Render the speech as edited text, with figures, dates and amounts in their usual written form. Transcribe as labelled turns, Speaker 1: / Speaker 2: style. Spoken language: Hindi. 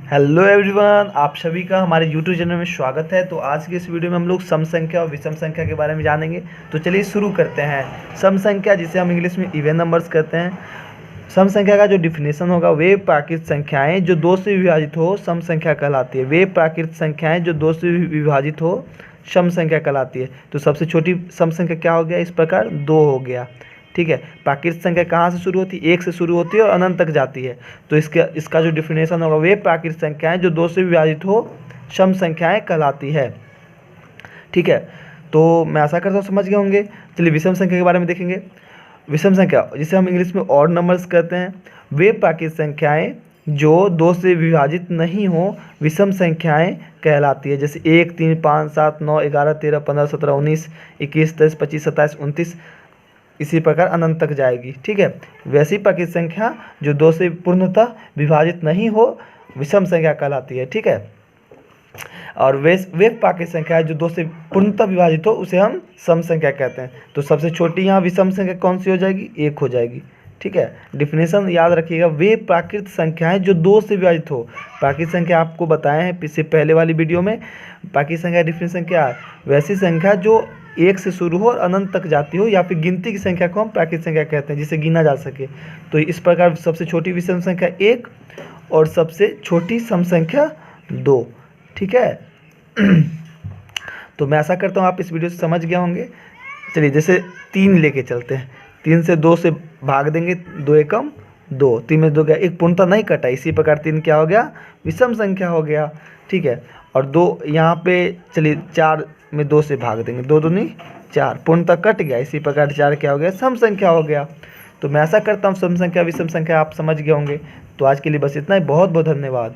Speaker 1: हेलो एवरीवन, आप सभी का हमारे यूट्यूब चैनल में स्वागत है। तो आज के इस वीडियो में हम लोग सम संख्या और विषम संख्या के बारे में जानेंगे। तो चलिए शुरू करते हैं। सम संख्या, जिसे हम इंग्लिश में इवन नंबर्स कहते हैं। सम संख्या का जो डिफिनेशन होगा, वे प्राकृत संख्याएं जो दो से विभाजित हो सम संख्या कहलाती है। वे प्राकृत संख्याएं जो दो से विभाजित हो सम संख्या कहलाती है। तो सबसे छोटी सम संख्या क्या हो गया? इस प्रकार 2 हो गया। ठीक है। प्राकृत संख्या कहाँ से शुरू होती है? 1 से शुरू होती है और अनंत तक जाती है। तो इसका जो डिफिनेशन होगा, वे प्राकृत संख्याएं जो 2 से विभाजित हो सम संख्याएं कहलाती है। ठीक है। तो मैं आशा करता हूँ समझ गए होंगे। चलिए विषम संख्या के बारे में देखेंगे। विषम संख्या, जिसे हम इंग्लिश में ऑड नंबर्स कहते हैं, वे प्राकृत संख्याएं जो 2 से विभाजित नहीं हो विषम संख्याएं कहलाती है। जैसे 1, 3, 5, 7, 9, 11, 13, 15, 17, 19, 21, 23, 25, 27, 29, इसी प्रकार अनंत तक जाएगी। ठीक है। वैसी प्राकृत संख्या जो 2 से पूर्णतः विभाजित नहीं हो विषम संख्या कहलाती है। ठीक है। और वे प्राकृत संख्या जो 2 से पूर्णतः विभाजित हो उसे हम सम संख्या कहते हैं। तो सबसे छोटी यहाँ विषम संख्या कौन सी हो जाएगी? 1 हो जाएगी। ठीक है। डिफिनेशन याद रखिएगा, वे प्राकृत संख्याएं जो 2 से विभाजित हो। प्राकृत संख्या आपको बताए हैं इससे पहले वाली वीडियो में। प्राकृत संख्या डिफिनेशन क्या है? वैसी संख्या जो 1 से शुरू हो और अनंत तक जाती हो, या फिर गिनती की संख्या को हम प्राकृत संख्या कहते हैं, जिसे गिना जा सके। तो इस प्रकार सबसे छोटी विषम संख्या 1 और सबसे छोटी सम संख्या 2। ठीक है। तो मैं आशा करता हूँ आप इस वीडियो से समझ गए होंगे। चलिए जैसे 3 लेके चलते हैं। 3 से 2 से भाग देंगे, 2 एकम 2, 3 में 2 गया, एक पूर्णतः नहीं कटा। इसी प्रकार 3 क्या हो गया? विषम संख्या हो गया। ठीक है। और 2 यहाँ पे, चलिए 4 में 2 से भाग देंगे, 2 दूनी 4, पूर्णतः कट गया। इसी प्रकार 4 क्या हो गया? सम संख्या हो गया। तो मैं आशा करता हूँ सम संख्या विषम संख्या आप समझ गए होंगे। तो आज के लिए बस इतना ही। बहुत बहुत धन्यवाद।